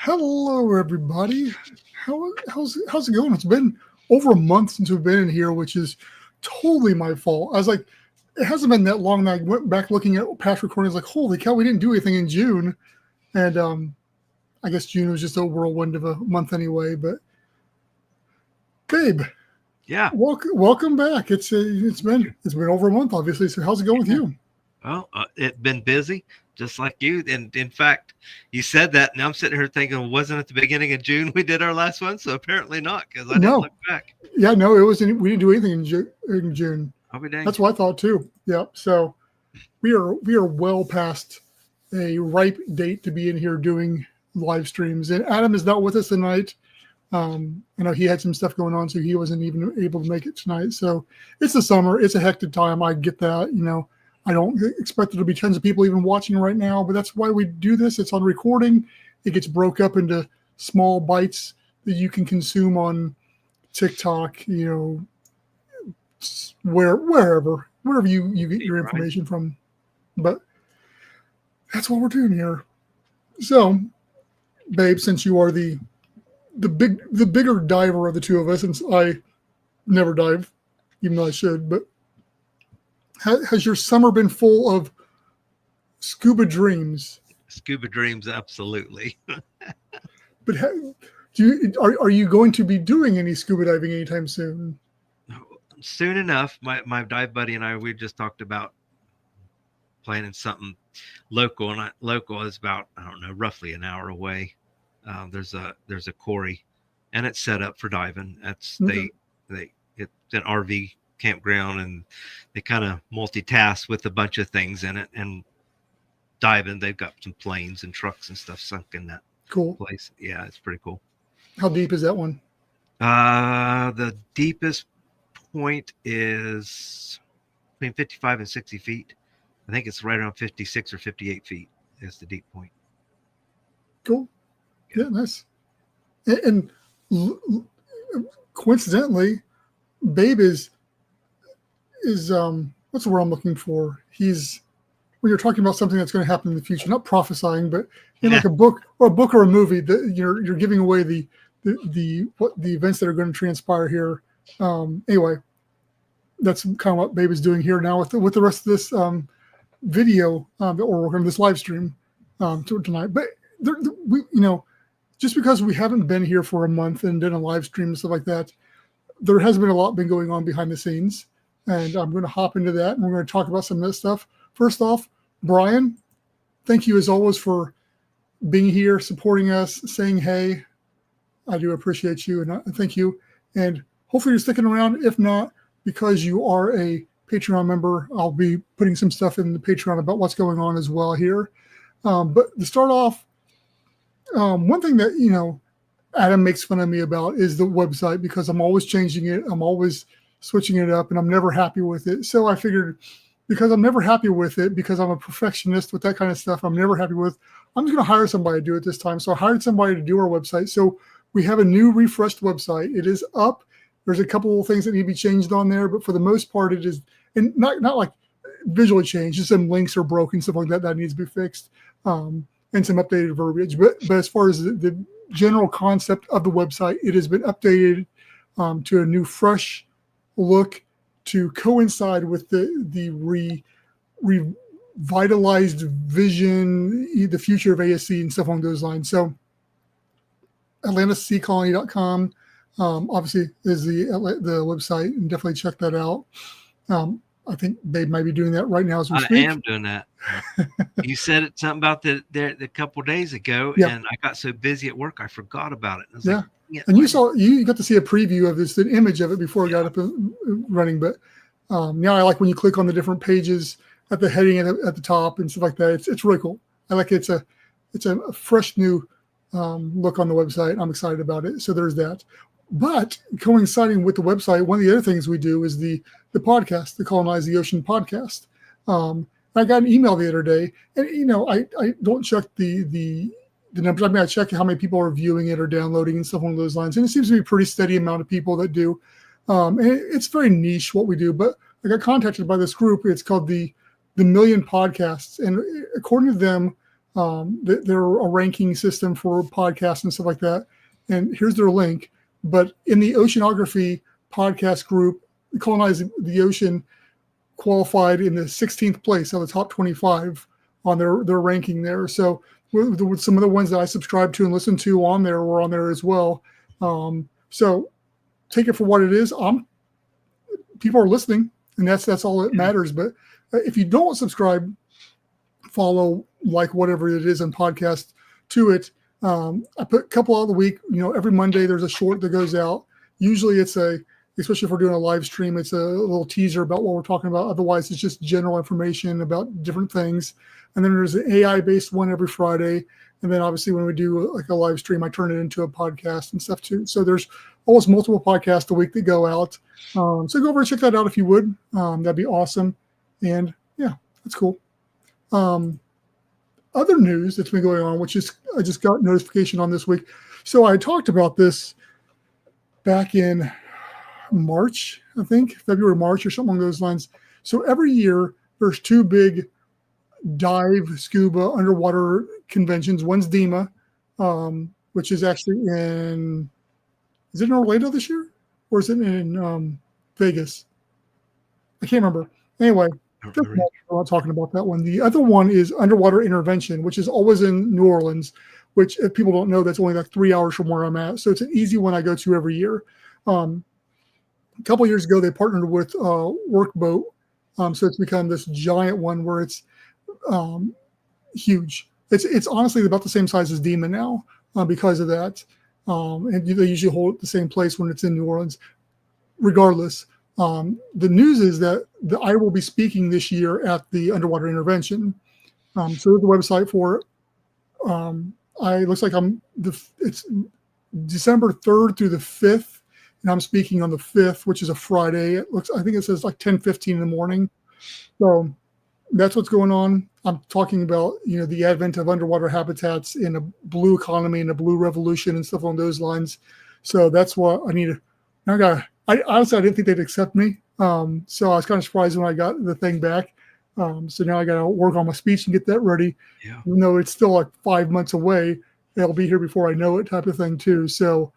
Hello, everybody. How's it going? It's been over a month since we've been in here, which is totally my fault. I was like, it hasn't been that long. And I went back looking at past recordings, like, holy cow, we didn't do anything in June, and I guess June was just a whirlwind of a month anyway. But babe, Yeah. welcome back. It's been over a month, obviously. So how's it going with you? Well, it's been busy, just like you. And in fact, you said that, and I'm sitting here thinking, well, wasn't it the beginning of June we did our last one? So apparently not, because I didn't look back. Yeah, no, it wasn't. We didn't do anything in June. I'll be dang. That's what I thought too. Yeah. So we are well past a ripe date to be in here doing live streams. And Adam is not with us tonight. I know he had some stuff going on, so he wasn't even able to make it tonight. So it's the summer. It's a hectic time. I get that. I don't expect there to be tons of people even watching right now, but that's why we do this. It's on recording. It gets broke up into small bites that you can consume on TikTok, wherever you get your information from. But that's what we're doing here. So, babe, since you are the bigger diver of the two of us, since I never dive, even though I should, but has your summer been full of scuba dreams? Scuba dreams, absolutely. But are you going to be doing any scuba diving anytime soon? Soon enough. My dive buddy and we just talked about planning something local, and local is about, I don't know, roughly an hour away. There's a quarry, and it's set up for diving. It's it's an RV campground, and they kind of multitask with a bunch of things in it. And diving, they've got some planes and trucks and stuff sunk in that place. Yeah, it's pretty cool. How deep is that one? The deepest point is between 55 and 60 feet. I think it's right around 56 or 58 feet is the deep point. Cool. Yeah, nice. And coincidentally, Babe is what's the word I'm looking for? He's, when you're talking about something that's going to happen in the future, not prophesying, but in like a book or a movie, that you're giving away the events that are going to transpire here. Anyway, that's kind of what Babe is doing here now with the rest of this video that we're working on, this live stream tonight. But just because we haven't been here for a month and done a live stream and stuff like that, there has been a lot going on behind the scenes. And I'm going to hop into that, and we're going to talk about some of this stuff. First off, Brian, thank you as always for being here, supporting us, saying hey. I do appreciate you, and thank you. And hopefully you're sticking around. If not, because you are a Patreon member, I'll be putting some stuff in the Patreon about what's going on as well here. But to start off, one thing that, Adam makes fun of me about is the website, because I'm always changing it. I'm always switching it up, and I'm never happy with it. So I figured, because I'm never happy with it, because I'm a perfectionist with that kind of stuff, I'm never happy with, I'm just going to hire somebody to do it this time. So I hired somebody to do our website. So we have a new refreshed website. It is up. There's a couple of things that need to be changed on there, but for the most part, it is, and not like visually changed, just some links are broken, stuff like that needs to be fixed, and some updated verbiage. But as far as the general concept of the website, it has been updated to a new, fresh look to coincide with the revitalized vision, the future of ASC and stuff along those lines. So AtlantisColony.com obviously is the website, and definitely check that out. I think Babe might be doing that right now as we speak. I am doing that. You said something about the couple of days ago, and I got so busy at work I forgot about it. I was like, and you got to see a preview of this, an image of it before it got up and running. But now I like when you click on the different pages at the heading at the top and stuff like that. It's really cool. I like it. It's a fresh new look on the website. I'm excited about it. So there's that. But coinciding with the website, one of the other things we do is the podcast, the Colonize the Ocean podcast. I got an email the other day, and I don't check the numbers. I mean, I check how many people are viewing it or downloading and stuff along those lines, and it seems to be a pretty steady amount of people that do. And it's very niche what we do. But I got contacted by this group. It's called the Million Podcasts, and according to them, They're a ranking system for podcasts and stuff like that. And here's their link. But in the oceanography podcast group, Colonizing the Ocean qualified in the 16th place out of the top 25 on their ranking there. So with some of the ones that I subscribe to and listen to on there were on there as well. So take it for what it is. People are listening, and that's all that matters. But if you don't subscribe, follow, like whatever it is in podcast to it, I put a couple out of the week. Every Monday there's a short that goes out. Usually it's especially if we're doing a live stream, it's a little teaser about what we're talking about. Otherwise, it's just general information about different things. And then there's an AI-based one every Friday. And then obviously when we do like a live stream, I turn it into a podcast and stuff too. So there's almost multiple podcasts a week that go out. So go over and check that out if you would. That'd be awesome. And yeah, that's cool. Other news that's been going on, which is I just got notification on this week. So I talked about this back in March, I think, February, March, or something along those lines. So every year there's two big dive scuba underwater conventions. One's DEMA, which is actually is it in Orlando this year? Or is it in Vegas? I can't remember. Anyway, we're not talking about that one. The other one is Underwater Intervention, which is always in New Orleans, which if people don't know, that's only like 3 hours from where I'm at. So it's an easy one I go to every year. A couple of years ago, they partnered with Workboat. So it's become this giant one where it's huge. It's honestly about the same size as DEMA now because of that. And they usually hold it the same place when it's in New Orleans. Regardless, the news is that I will be speaking this year at the Underwater Intervention. So there's the website for it. Looks like it's December 3rd through the 5th, and I'm speaking on the 5th, which is a Friday. I think it says like 10:15 in the morning. So that's what's going on. I'm talking about, the advent of underwater habitats in a blue economy and a blue revolution and stuff along those lines. So that's what I need to. I honestly, I didn't think they'd accept me. So I was kind of surprised when I got the thing back. So now I got to work on my speech and get that ready. Yeah. Even though it's still like 5 months away, it'll be here before I know it, type of thing too. So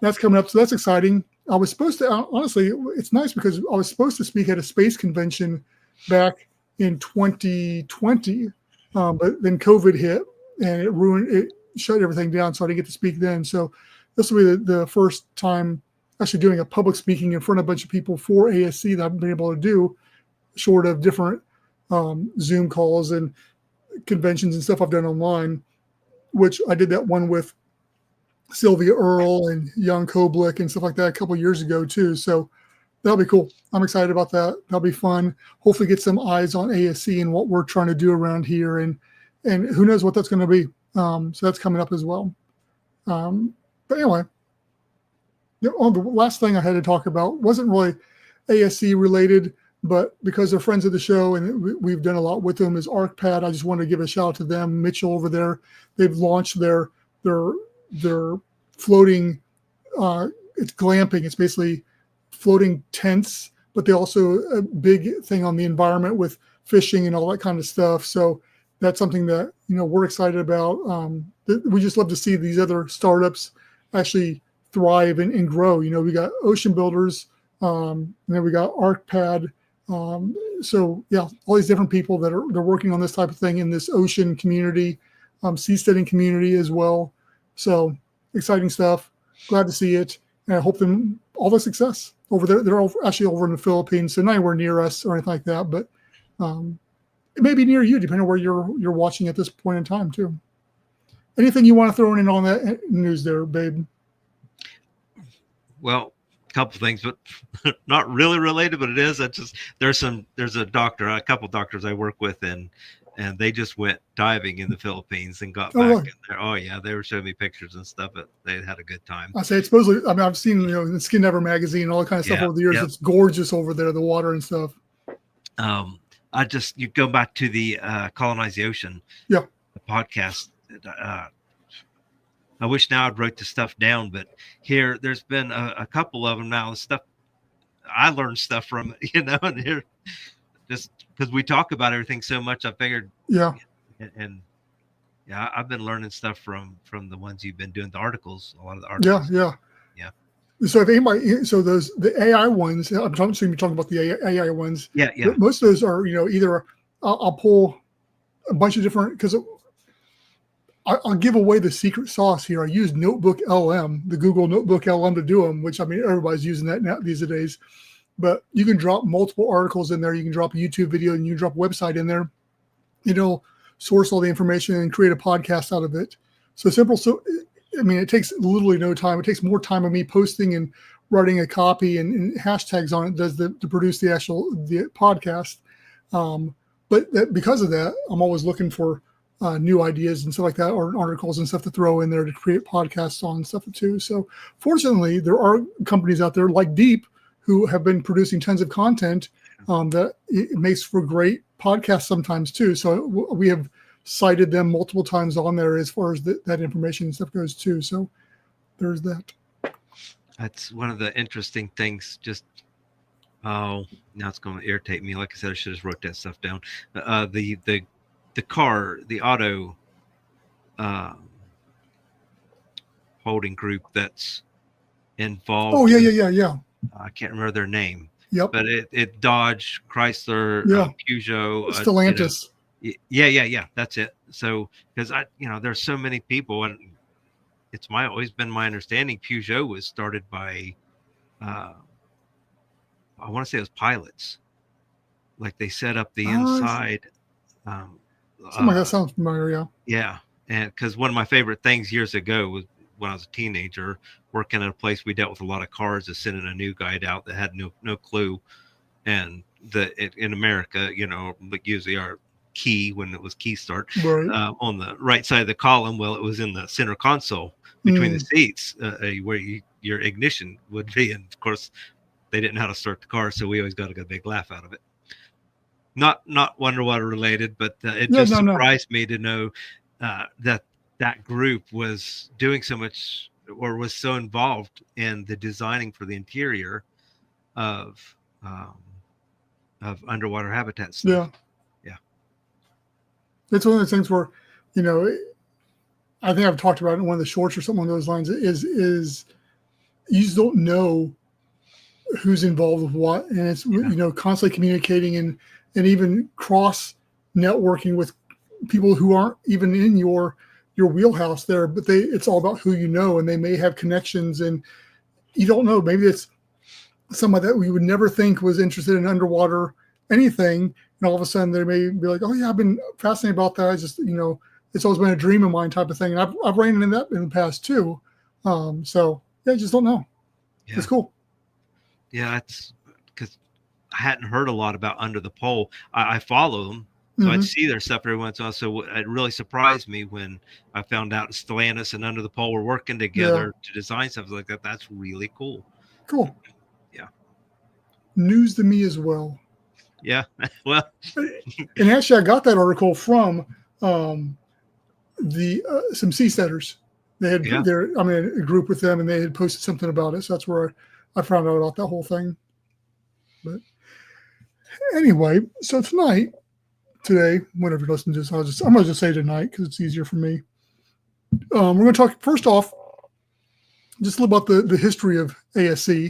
that's coming up. So that's exciting. I was supposed to, honestly, it's nice because I was supposed to speak at a space convention back in 2020, but then COVID hit and it shut everything down. So I didn't get to speak then. So this will be the first time actually doing a public speaking in front of a bunch of people for ASC that I've been able to do, short of different Zoom calls and conventions and stuff I've done online, which I did that one with Sylvia Earle and Jan Koblik and stuff like that a couple of years ago too. So that'll be cool. I'm excited about that. That'll be fun. Hopefully get some eyes on ASC and what we're trying to do around here. And who knows what that's going to be. So that's coming up as well. But anyway, the last thing I had to talk about wasn't really ASC related, but because they're friends of the show and we've done a lot with them, is ArcPad. I just wanted to give a shout out to them. Mitchell over there, they've launched their floating, it's glamping. It's basically floating tents, but they also a big thing on the environment with fishing and all that kind of stuff. So that's something that, we're excited about. We just love to see these other startups actually thrive and grow. We got Ocean Builders, and then we got ArcPad. So yeah, all these different people they're working on this type of thing in this ocean community, seasteading community as well. So exciting stuff. Glad to see it. And I hope them all the success over there. They're actually over in the Philippines, so not anywhere near us or anything like that, but it may be near you, depending on where you're watching at this point in time too. Anything you want to throw in on that news there, babe? Well, a couple things, but not really related, but it is. There's a couple doctors I work with, and they just went diving in the Philippines and got back in there. Oh yeah, they were showing me pictures and stuff, but they had a good time. I say it's supposedly. I mean, I've seen in Skin Never magazine and all that kind of stuff over the years. It's gorgeous over there, the water and stuff. You go back to the Colonize the Ocean. Yeah. The podcast. I wish now I'd wrote the stuff down, but here there's been a couple of them now. The stuff I learned stuff from, and here just because we talk about everything so much, I figured, yeah, and Yeah, I've been learning stuff from the ones you've been doing the articles. A lot of the Yeah, articles. yeah. Yeah. So if anybody, so the AI ones, I'm talking about the AI ones. Yeah. Yeah. But most of those are, either I'll pull a bunch of different, because I'll give away the secret sauce here. I use Notebook LM, the Google Notebook LM, to do them, which, I mean, everybody's using that now these days. But you can drop multiple articles in there. You can drop a YouTube video and you can drop a website in there. It'll source all the information and create a podcast out of it. So simple. So, I mean, it takes literally no time. It takes more time of me posting and writing a copy and hashtags on it does to produce the podcast. But because of that, I'm always looking for new ideas and stuff like that, or articles and stuff to throw in there to create podcasts on stuff too. So fortunately, there are companies out there like Deep who have been producing tons of content that it makes for great podcasts sometimes too. So we have cited them multiple times on there as far as that information and stuff goes too. So there's that. That's one of the interesting things. Just now it's going to irritate me. Like I said, I should have wrote that stuff down. The auto holding group that's involved. Oh yeah. I can't remember their name. Yep. But it Dodge, Chrysler, Peugeot, Atlantis. Yeah. That's it. So because there's so many people, and it's always been my understanding Peugeot was started by, I want to say it was pilots. Like they set up the inside. Something like that sounds familiar. Yeah. Yeah, and because one of my favorite things years ago was when I was a teenager, working at a place we dealt with a lot of cars, is sending a new guide out that had no clue, and in America, like usually our key when it was key start on the right side of the column. Well, it was in the center console between the seats where your ignition would be, and of course they didn't know how to start the car, so we always got a big laugh out of it. Not Wonderwater related, but it surprised me to know that group was doing so much, or was so involved in the designing for the interior of underwater habitat stuff. Yeah. It's one of those things where, I think I've talked about it in one of the shorts or something along those lines, is you just don't know who's involved with what. And it's, constantly communicating and even cross networking with people who aren't even in your wheelhouse there, but it's all about who you know, and they may have connections, and you don't know. Maybe it's somebody that we would never think was interested in underwater anything, and all of a sudden they may be like, "Oh yeah, I've been fascinated about that. I just, it's always been a dream of mine," type of thing. And I've ran into that in the past too. So yeah, you just don't know. Yeah. It's cool. Yeah, it's because I hadn't heard a lot about Under the Pole. I follow them. So I'd see their stuff every once in a while. So it really surprised me when I found out Atlantis and Under the Pole were working together to design stuff like that. That's really cool. Cool. Yeah. News to me as well. Yeah. Well. And actually, I got that article from some seasteaders. They had a group with them, and they had posted something about it. So that's where I found out about that whole thing. But anyway, so today, whenever you listen to this, I'm going to just say tonight because it's easier for me. We're going to talk first off just a little about the history of ASC,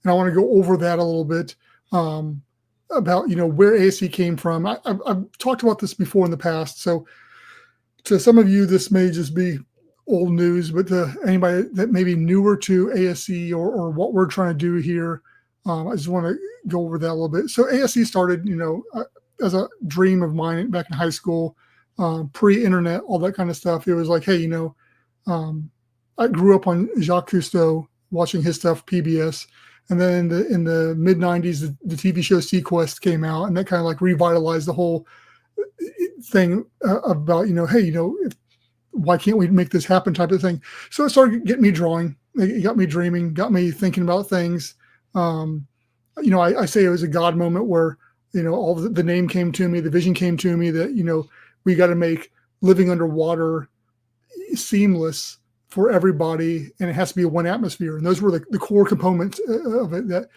and I want to go over that a little bit about where ASC came from. I've talked about this before in the past, so to some of you this may just be old news, but to anybody that may be newer to ASC or what we're trying to do here, I just want to go over that a little bit. So ASC started, as a dream of mine back in high school, pre-internet, all that kind of stuff. It was like, hey, I grew up on Jacques Cousteau, watching his stuff, PBS. And then in the mid 90s, the TV show Sequest came out, and that kind of like revitalized the whole thing about, hey, why can't we make this happen type of thing. So it started getting me drawing. It got me dreaming, got me thinking about things. I say it was a God moment where, all the name came to me, the vision came to me that, we got to make living underwater seamless for everybody. And it has to be one atmosphere. And those were the core components of it, that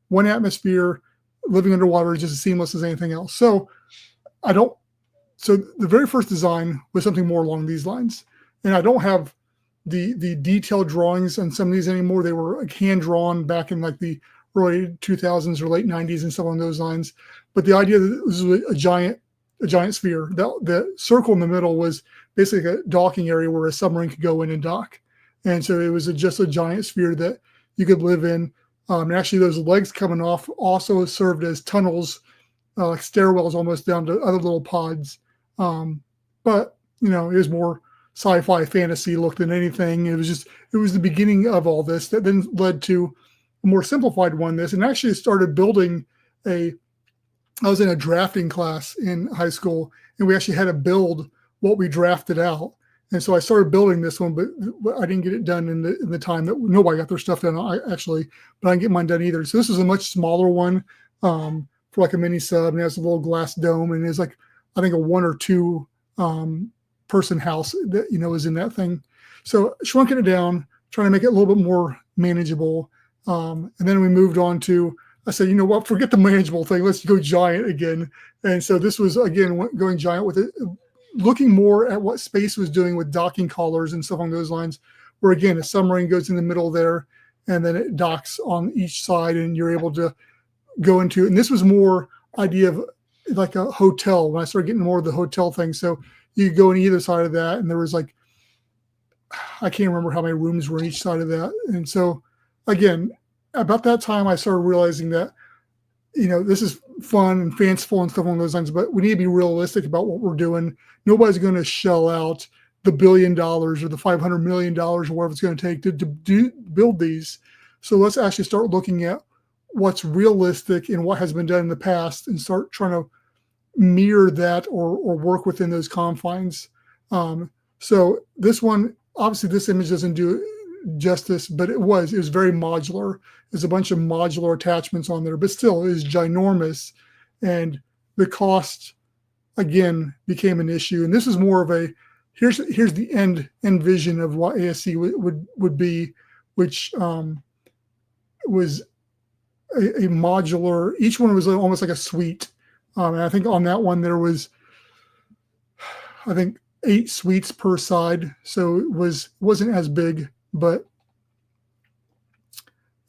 one atmosphere, living underwater is just as seamless as anything else. So I don't so the very first design was something more along these lines. And I don't have the detailed drawings on some of these anymore. They were like hand drawn back in like the early 2000s or late 90s and stuff on those lines. But the idea that it was a giant sphere. The circle in the middle was basically a docking area where a submarine could go in and dock. And so it was just a giant sphere that you could live in. And actually, those legs coming off also served as tunnels, like stairwells almost down to other little pods. But, you know, it was more sci-fi fantasy look than anything. It was the beginning of all this that then led to a more simplified one. And actually started building I was in a drafting class in high school, and we actually had to build what we drafted out. And so I started building this one, but I didn't get it done in the time that nobody got their stuff done. But I didn't get mine done either. So this was a much smaller one for like a mini sub, and it has a little glass dome, and it's like, I think, a 1 or 2 person house that, you know, is in that thing. So shrunking it down, trying to make it a little bit more manageable. And then we moved on to, I said, you know what, forget the manageable thing. Let's go giant again. And so this was, again, going giant with it, looking more at what space was doing with docking collars and stuff along those lines, where, again, a submarine goes in the middle there, and then it docks on each side, and you're able to go into, and this was more idea of like a hotel when I started getting more of the hotel thing. So you could go on either side of that, and there was like, I can't remember how many rooms were on each side of that. And so, again, about that time, I started realizing that, you know, this is fun and fanciful and stuff along those lines, but we need to be realistic about what we're doing. Nobody's going to shell out the $1 billion or the $500 million or whatever it's going to take to build these. So let's actually start looking at what's realistic and what has been done in the past, and start trying to mirror that or work within those confines. So this one, obviously this image doesn't do justice, but it was very modular. There's a bunch of modular attachments on there, but still it is ginormous. And the cost, again, became an issue. And this is more of a, here's the end vision of what ASC would be, which was a modular, each one was almost like a suite. And I think on that one, there was, I think, 8 suites per side. So it wasn't as big, but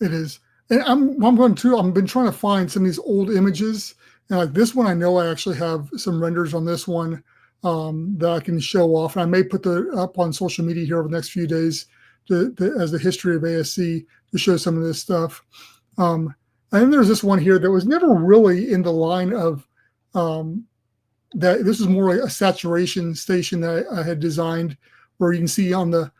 it is. And I've been trying to find some of these old images. And like this one, I know I actually have some renders on this one that I can show off. And I may put up on social media here over the next few days as the history of ASC to show some of this stuff. And then there's this one here that was never really in the line of that. This is more like a saturation station that I had designed, where you can see on the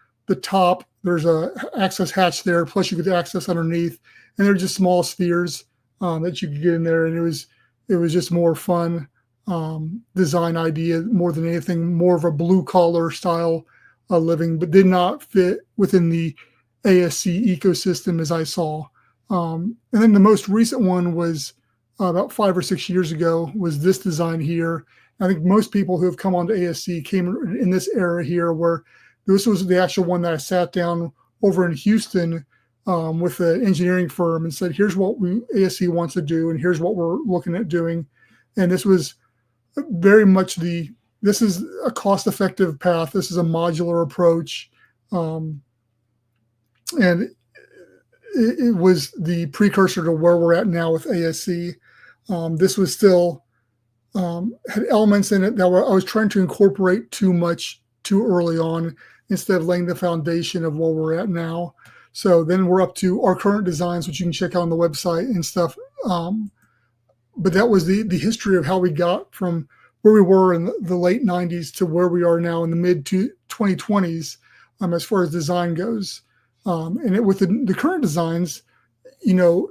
top, there's a access hatch there, plus you could access underneath, and they're just small spheres that you could get in there. And it was just more fun design idea more than anything, more of a blue collar style living, but did not fit within the ASC ecosystem as I saw. And then the most recent one was about 5 or 6 years ago, was this design here. I think most people who have come onto ASC came in this era here, where this was the actual one that I sat down over in Houston with an engineering firm and said, here's what ASC wants to do, and here's what we're looking at doing. And this was very much this is a cost-effective path. This is a modular approach. And it was the precursor to where we're at now with ASC. This was still had elements in it that I was trying to incorporate too much too early on, instead of laying the foundation of where we're at now. So then we're up to our current designs, which you can check out on the website and stuff. But that was the history of how we got from where we were in the late 90s to where we are now in the mid 2020s as far as design goes. And with the current designs, you know,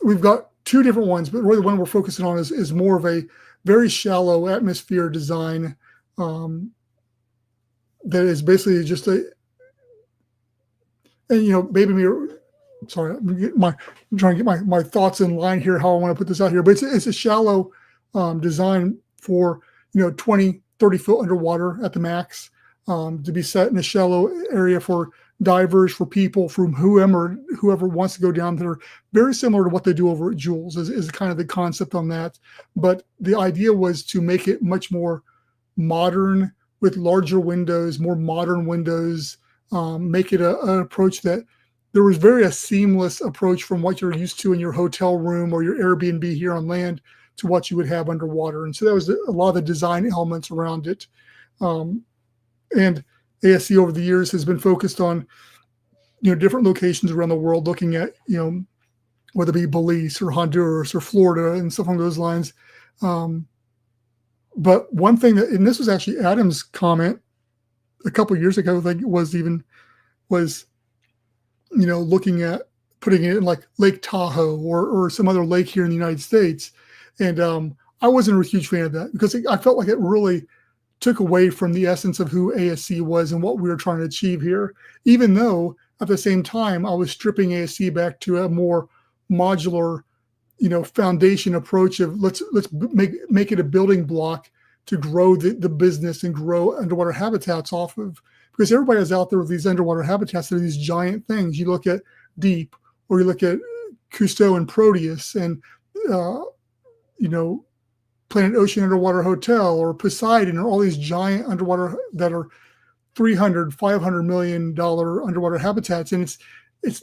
we've got 2 different ones, but really the one we're focusing on is more of a very shallow atmosphere design that is basically just and you know, sorry, I'm trying to get my thoughts in line here, how I want to put this out here, but it's a shallow design for, you know, 20, 30 foot underwater at the max, to be set in a shallow area for divers, for people, from whoever wants to go down there. Very similar to what they do over at Jules is kind of the concept on that. But the idea was to make it much more modern with larger windows, more modern windows, make it an approach that there was a seamless approach from what you're used to in your hotel room or your Airbnb here on land to what you would have underwater. And so that was a lot of the design elements around it. And ASC over the years has been focused on, different locations around the world, looking at, whether it be Belize or Honduras or Florida and stuff along those lines. But one thing and this was actually Adam's comment a couple of years ago, I think it was looking at putting it in like Lake Tahoe or some other lake here in the United States. And I wasn't a huge fan of that because I felt like it really took away from the essence of who ASC was and what we were trying to achieve here, even though at the same time I was stripping ASC back to a more modular, foundation approach of let's make it a building block to grow the business and grow underwater habitats off of, because everybody is out there with these underwater habitats that are these giant things. You look at Deep, or you look at Cousteau and Proteus, and Planet Ocean Underwater Hotel or Poseidon, or all these giant underwater that are $300-500 million underwater habitats, and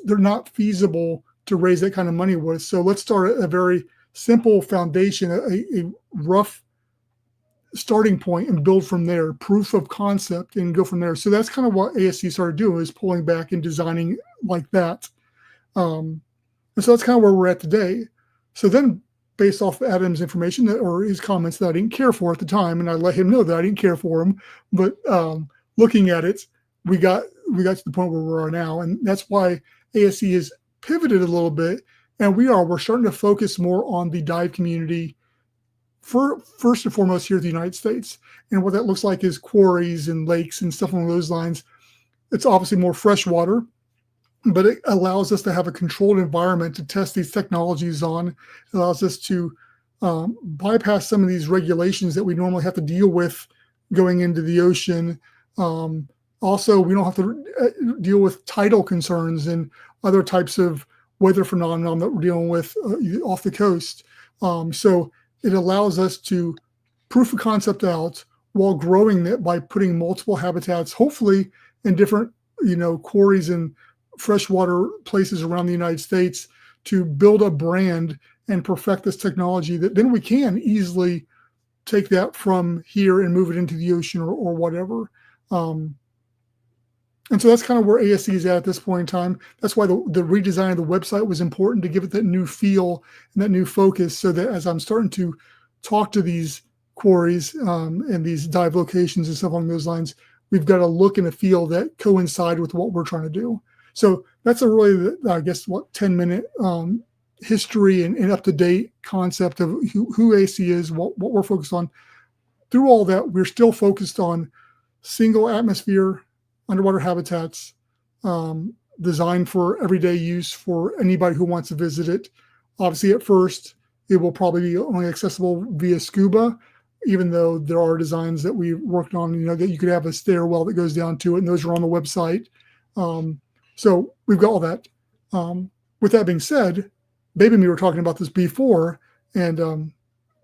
they're not feasible to raise that kind of money with. So let's start a very simple foundation, a rough starting point, and build from there, proof of concept, and go from there. So that's kind of what ASC started doing, is pulling back and designing like that. And so that's kind of where we're at today. So then, based off Adam's information or his comments that I didn't care for at the time, and I let him know that I didn't care for him, but looking at it, we got to the point where we are now, and that's why ASC has pivoted a little bit, and we're starting to focus more on the dive community first and foremost here in the United States. And what that looks like is quarries and lakes and stuff along those lines. It's obviously more freshwater, but it allows us to have a controlled environment to test these technologies on. It allows us to bypass some of these regulations that we normally have to deal with going into the ocean. Also, we don't have to deal with tidal concerns and other types of weather phenomenon that we're dealing with off the coast. So it allows us to proof of concept out while growing it by putting multiple habitats, hopefully in different, quarries and freshwater places around the United States, to build a brand and perfect this technology that then we can easily take that from here and move it into the ocean or whatever. And so that's kind of where ASC is at this point in time. That's why the redesign of the website was important, to give it that new feel and that new focus, so that as I'm starting to talk to these quarries and these dive locations and stuff along those lines, we've got a look and a feel that coincide with what we're trying to do. So that's a really, 10-minute history and up-to-date concept of who ASC is, what we're focused on. Through all that, we're still focused on single atmosphere underwater habitats, designed for everyday use for anybody who wants to visit it. Obviously, at first, it will probably be only accessible via scuba, even though there are designs that we worked on, that you could have a stairwell that goes down to it, and those are on the website. So we've got all that. With that being said, Babe and me were talking about this before, and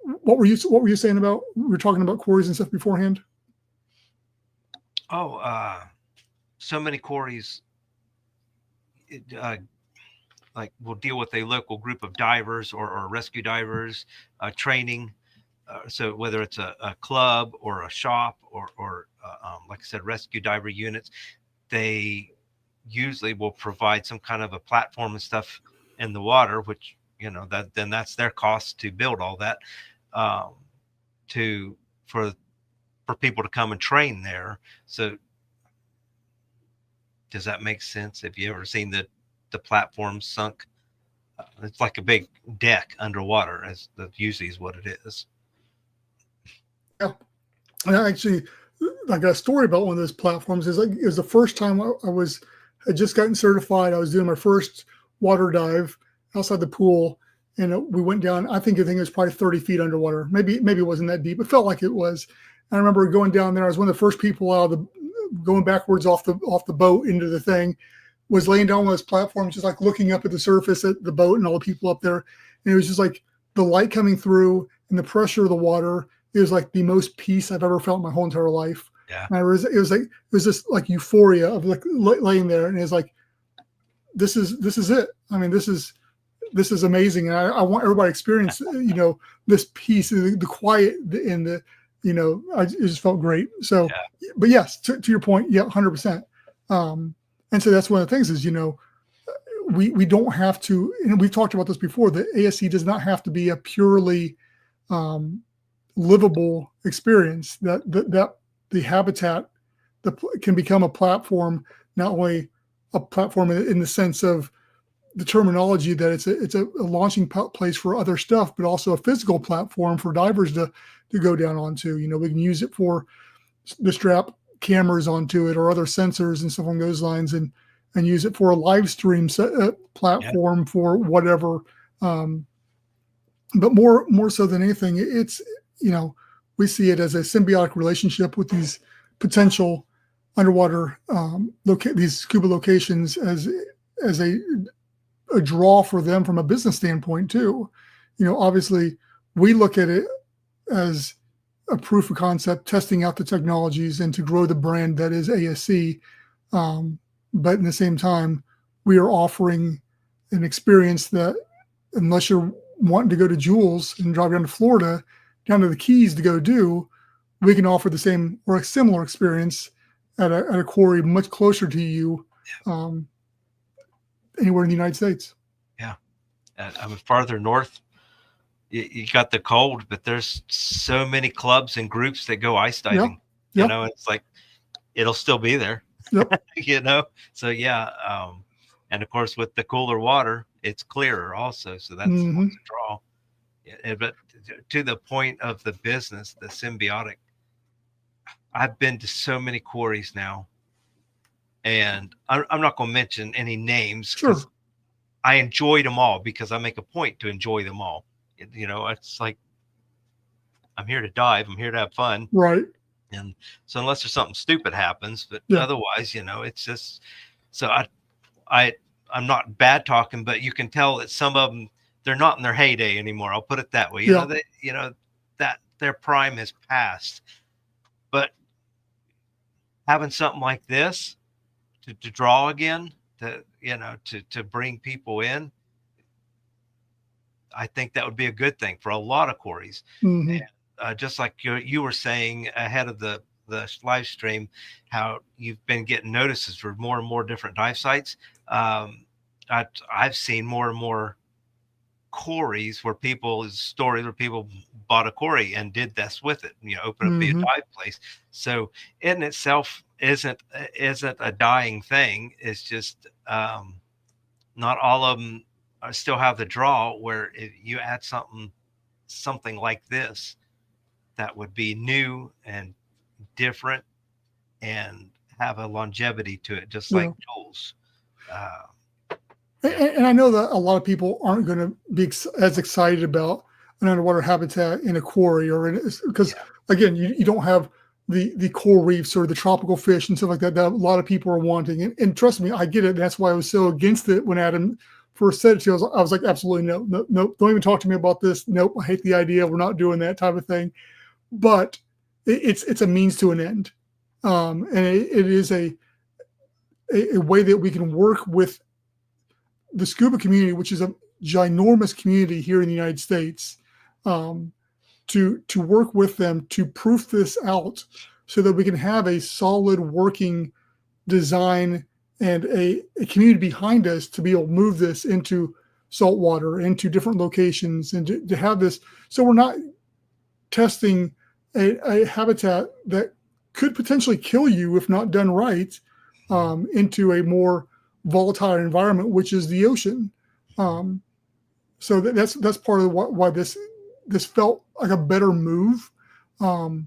what were you saying about? We were talking about quarries and stuff beforehand. So many quarries will deal with a local group of divers or rescue divers, training. So whether it's a club or a shop or like I said, rescue diver units, they usually will provide some kind of a platform and stuff in the water, which, then that's their cost to build all that, for people to come and train there. So does that make sense? Have you ever seen the platform sunk? It's like a big deck underwater, as that usually is what it is. Yeah, and actually, I got a story about one of those platforms. It was the first time I had just gotten certified. I was doing my first water dive outside the pool, and we went down. I think it was probably 30 feet underwater. Maybe it wasn't that deep. It felt like it was. I remember going down there. I was one of the first people out of going backwards off the boat into the thing, was laying down on those platforms, just like looking up at the surface at the boat and all the people up there. And it was just like the light coming through and the pressure of the water. It was like the most peace I've ever felt in my whole entire life. Yeah. And it was just like euphoria of like laying there. And it's like, this is it. I mean, this is amazing. And I want everybody to experience, this peace, the quiet and the, it just felt great. So, but yes, to your point. Yeah. 100%. And so that's one of the things is, we don't have to, and we've talked about this before, the ASC does not have to be a purely livable experience. That the habitat can become a platform, not only a platform in the sense of the terminology that it's a launching place for other stuff, but also a physical platform for divers to go down onto. We can use it for the strap cameras onto it or other sensors and stuff along those lines, and use it for a live stream platform for whatever. But more so than anything, it's, we see it as a symbiotic relationship with these potential underwater these scuba locations as a draw for them from a business standpoint too. Obviously we look at it as a proof of concept, testing out the technologies and to grow the brand that is ASC. But in the same time, we are offering an experience that, unless you're wanting to go to Jules and drive down to Florida, down to the Keys to go do, we can offer the same or a similar experience at a quarry much closer to you, anywhere in the United States. Yeah. I'm farther north. You got the cold, but there's so many clubs and groups that go ice diving. Yep. It's like it'll still be there. Yep. So and of course with the cooler water, it's clearer also. So that's a draw. But to the point of the business, the symbiotic, I've been to so many quarries now, and I'm not going to mention any names. Sure. I enjoyed them all because I make a point to enjoy them all. It's like, I'm here to dive. I'm here to have fun. Right. And so unless there's something stupid happens, but otherwise, it's just, so I'm not bad talking, but you can tell that some of them, they're not in their heyday anymore. I'll put it that way. That their prime has passed, but having something like this to draw again, to bring people in, I think that would be a good thing for a lot of quarries. And, just like you were saying ahead of the live stream, how you've been getting notices for more and more different dive sites. I've seen more and more quarries where people bought a quarry and did this with it, open up a dive place. So in itself isn't a dying thing. It's just not all of them still have the draw, where if you add something like this that would be new and different and have a longevity to it, just like Jules. And I know that a lot of people aren't going to be as excited about an underwater habitat in a quarry because again, you don't have the coral reefs or the tropical fish and stuff like that a lot of people are wanting. And trust me, I get it. That's why I was so against it when Adam first said it to me. I was like, absolutely no, don't even talk to me about this. Nope, I hate the idea. We're not doing that type of thing. But it's a means to an end, and it is a way that we can work with the scuba community, which is a ginormous community here in the United States, to work with them to proof this out, so that we can have a solid working design and a community behind us to be able to move this into saltwater, into different locations, and to have this, so we're not testing a habitat that could potentially kill you if not done right, into a more volatile environment, which is the ocean. So that's part of why this felt like a better move, and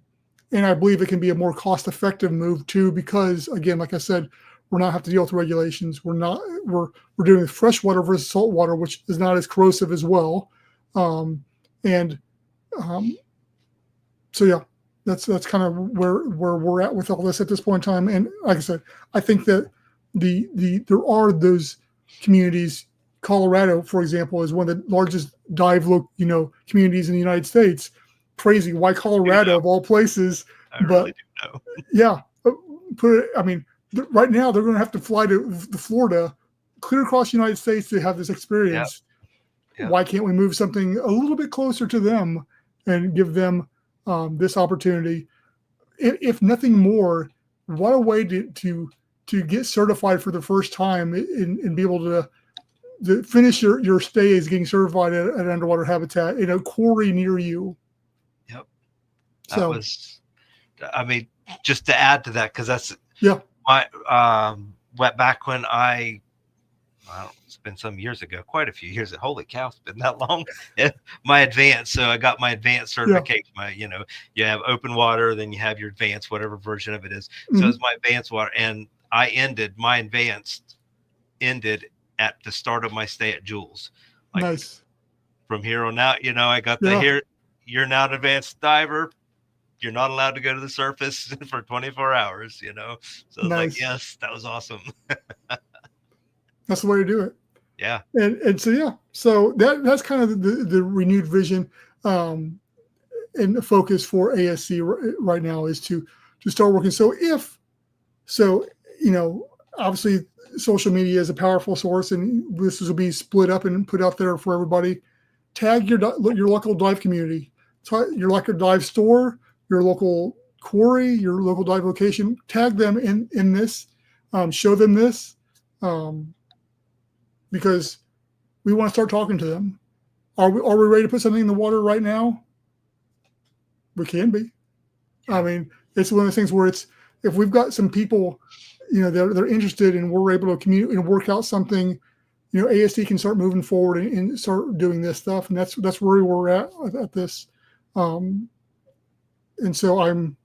I believe it can be a more cost-effective move too, because again, like I said, we're not have to deal with regulations. We're doing freshwater versus saltwater, which is not as corrosive as well, so yeah. that's kind of where we're at with all this at this point in time. And like I said, I think that there are those communities. Colorado, for example, is one of the largest dive communities in the United States. Crazy, why Colorado of all places? I really do know. Yeah, right now they're going to have to fly to Florida, clear across the United States to have this experience. Yep. Why can't we move something a little bit closer to them and give them this opportunity? If nothing more, what a way to get certified for the first time and be able to finish your stay as getting certified at an underwater habitat in a quarry near you. Yep. That was, just to add to that, because that's my back when it's been some years ago, quite a few years. Holy cow, it's been that long. My advanced, so I got my advanced certification. You have open water, then you have your advanced, whatever version of it is. So it's my advanced water, and my advanced ended at the start of my stay at Jules. Nice. From here on out, I got you're now an advanced diver. You're not allowed to go to the surface for 24 hours, So nice. Yes, that was awesome. That's the way to do it. Yeah. And so that's kind of the renewed vision and the focus for ASC right now is to start working. Obviously social media is a powerful source, and this will be split up and put out there for everybody. Tag your local dive community, your local dive store, your local quarry, your local dive location. Tag them in this, show them this, because we want to start talking to them. Are we ready to put something in the water right now? We can be. It's one of those things where if we've got some people, they're interested and we're able to communicate and work out something, ASD can start moving forward and start doing this stuff. And that's where we're at this. And so I'm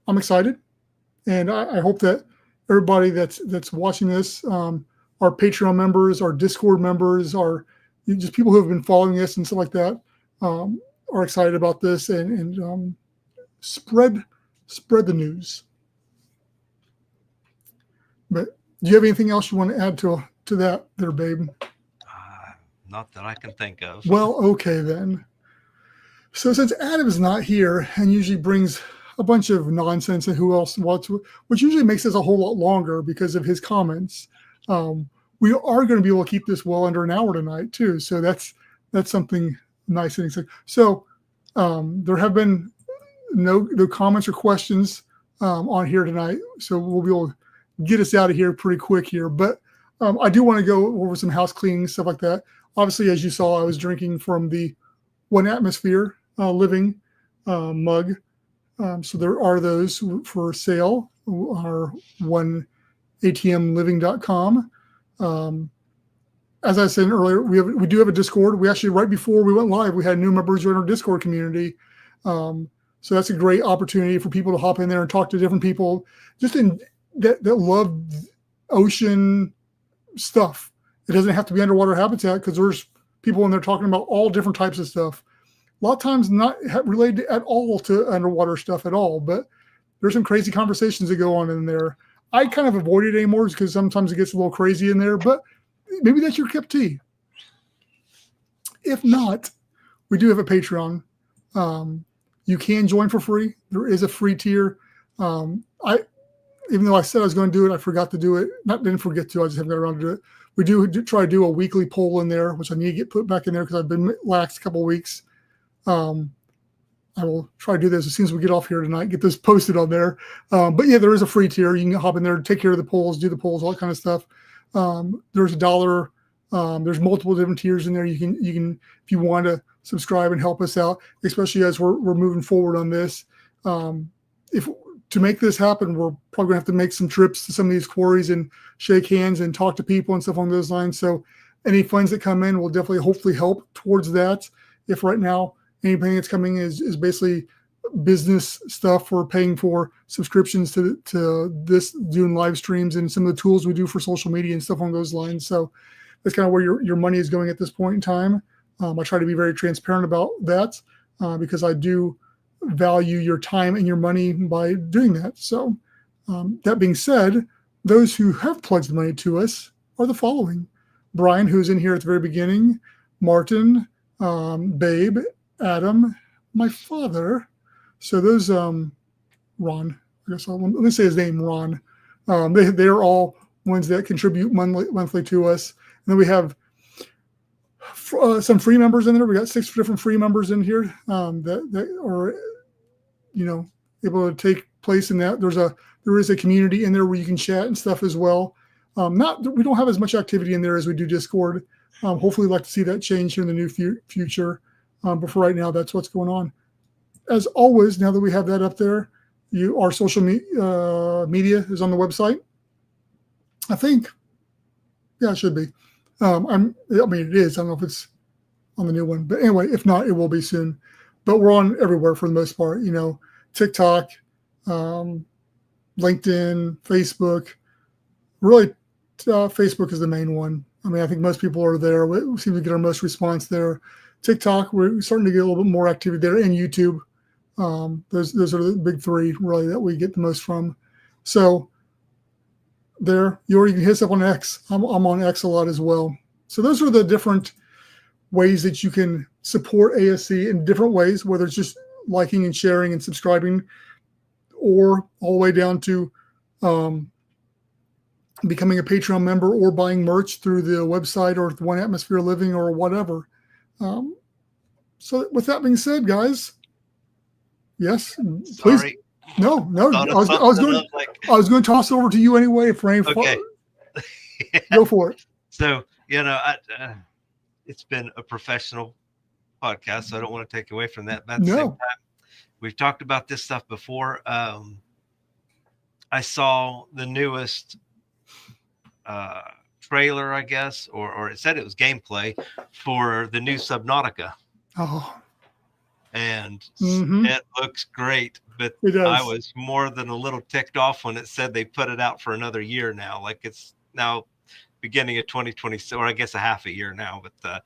excited, and I hope that everybody that's watching this, our Patreon members, our Discord members, our just people who have been following us and stuff like that, are excited about this and spread the news. But do you have anything else you want to add to that there, babe? Not that I can think of. Well, okay then. So since Adam's not here and usually brings a bunch of nonsense and who else wants, which usually makes this a whole lot longer because of his comments, we are going to be able to keep this well under an hour tonight too. So that's something nice and exciting. So there have been no comments or questions on here tonight. So we'll be able to get us out of here pretty quick here. But I do want to go over some house cleaning, stuff like that. Obviously, as you saw, I was drinking from the One Atmosphere Living mug. So there are those for sale, our oneatmliving.com. As I said earlier, we do have a Discord. We actually, right before we went live, we had new members join our Discord community. So that's a great opportunity for people to hop in there and talk to different people just that love ocean stuff. It doesn't have to be underwater habitat, because there's people in there talking about all different types of stuff. A lot of times not related at all to underwater stuff at all, but there's some crazy conversations that go on in there. I kind of avoid it anymore because sometimes it gets a little crazy in there, but maybe that's your cup of tea. If not, we do have a Patreon. You can join for free. There is a free tier. Even though I said I was going to do it, I forgot to do it. Didn't forget to, I just haven't got around to do it. We do try to do a weekly poll in there, which I need to get put back in there because I've been lax a couple of weeks. I will try to do this as soon as we get off here tonight, get this posted on there. But yeah, there is a free tier. You can hop in there, take care of the polls, do the polls, all that kind of stuff. There's $1. There's multiple different tiers in there. You can, if you want to subscribe and help us out, especially as we're moving forward on this. To make this happen, we're probably gonna have to make some trips to some of these quarries and shake hands and talk to people and stuff along those lines. So any funds that come in will definitely hopefully help towards that. If right now anything that's coming is basically business stuff for paying for subscriptions to this, doing live streams and some of the tools we do for social media and stuff along those lines. So that's kind of where your money is going at this point in time. I try to be very transparent about that because I do value your time and your money by doing that. So that being said, those who have pledged money to us are the following: Brian, who's in here at the very beginning, Martin, Babe, Adam, my father. So those, Ron, I guess let me say his name, Ron. They're all ones that contribute monthly to us. And then we have some free members in there. We got 6 different free members in here that are, able to take place in that. There is a community in there where you can chat and stuff as well. We don't have as much activity in there as we do Discord. Hopefully, we'd like to see that change here in the near future. But for right now, that's what's going on. As always, now that we have that up there, our social media is on the website. I think, yeah, it should be. It is. I don't know if it's on the new one, but anyway, if not, it will be soon. But we're on everywhere for the most part. TikTok, LinkedIn, Facebook. Really, Facebook is the main one. I think most people are there. We seem to get our most response there. TikTok, we're starting to get a little bit more activity there, and YouTube. Those are the big 3 really that we get the most from. So there, you can hit us up on X. I'm on X a lot as well. So those are the different ways that you can support ASC in different ways, whether it's just liking and sharing and subscribing, or all the way down to becoming a Patreon member or buying merch through the website or One Atmosphere Living or whatever. So with that being said, guys, yes, please. Sorry. No. I was going to toss it over to you anyway, Frank. Okay. Go for it. So, it's been a professional podcast, so I don't want to take away from that. But at the same time, we've talked about this stuff before. I saw the newest trailer, I guess, or it said it was gameplay for the new Subnautica. Oh. And it looks great, but I was more than a little ticked off when it said they put it out for another year now. Like it's now beginning of 2026, or I guess a half a year now, but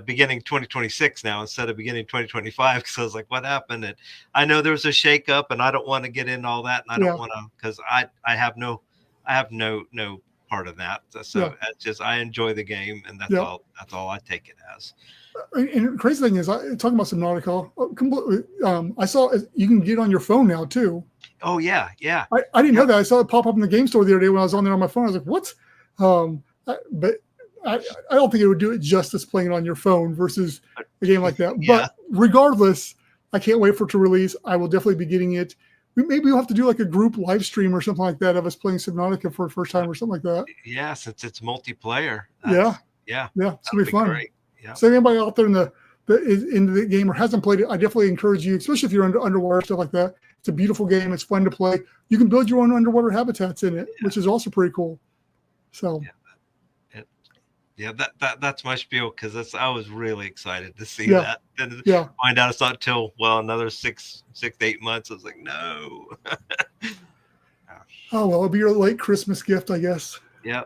beginning 2026 now instead of beginning 2025. Because I was like, what happened? And I know there was a shakeup, and I don't want to get into all that, and I don't want to, because I have no part of that. So it's just, I enjoy the game, and that's all I take it as. And the crazy thing is, talking about Subnautica, I saw you can get on your phone now too. Oh yeah. I didn't know that. I saw it pop up in the game store the other day when I was on there on my phone. I was like, what? But I don't think it would do it justice playing it on your phone versus a game like that. But regardless, I can't wait for it to release. I will definitely be getting it. Maybe we'll have to do like a group live stream or something like that of us playing Subnautica for the first time or something like that. Yeah, since it's multiplayer. Yeah. It's gonna be fun. Great. Yeah. So anybody out there into the game or hasn't played it, I definitely encourage you, especially if you're into underwater stuff like that. It's a beautiful game. It's fun to play. You can build your own underwater habitats in it, which is also pretty cool. So. That's my spiel, because I was really excited to see that. And find out it's not till another 6 to 8 months. I was like, no. Oh well, it'll be your late Christmas gift, I guess. Yeah.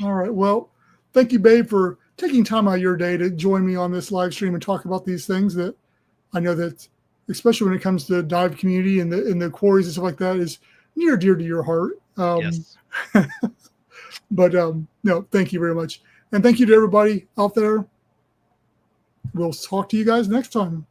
All right. Well, thank you, Babe, for taking time out of your day to join me on this live stream and talk about these things that I know that, especially when it comes to dive community and the quarries and stuff like that, is near and dear to your heart. Yes. But no, thank you very much. And thank you to everybody out there. We'll talk to you guys next time.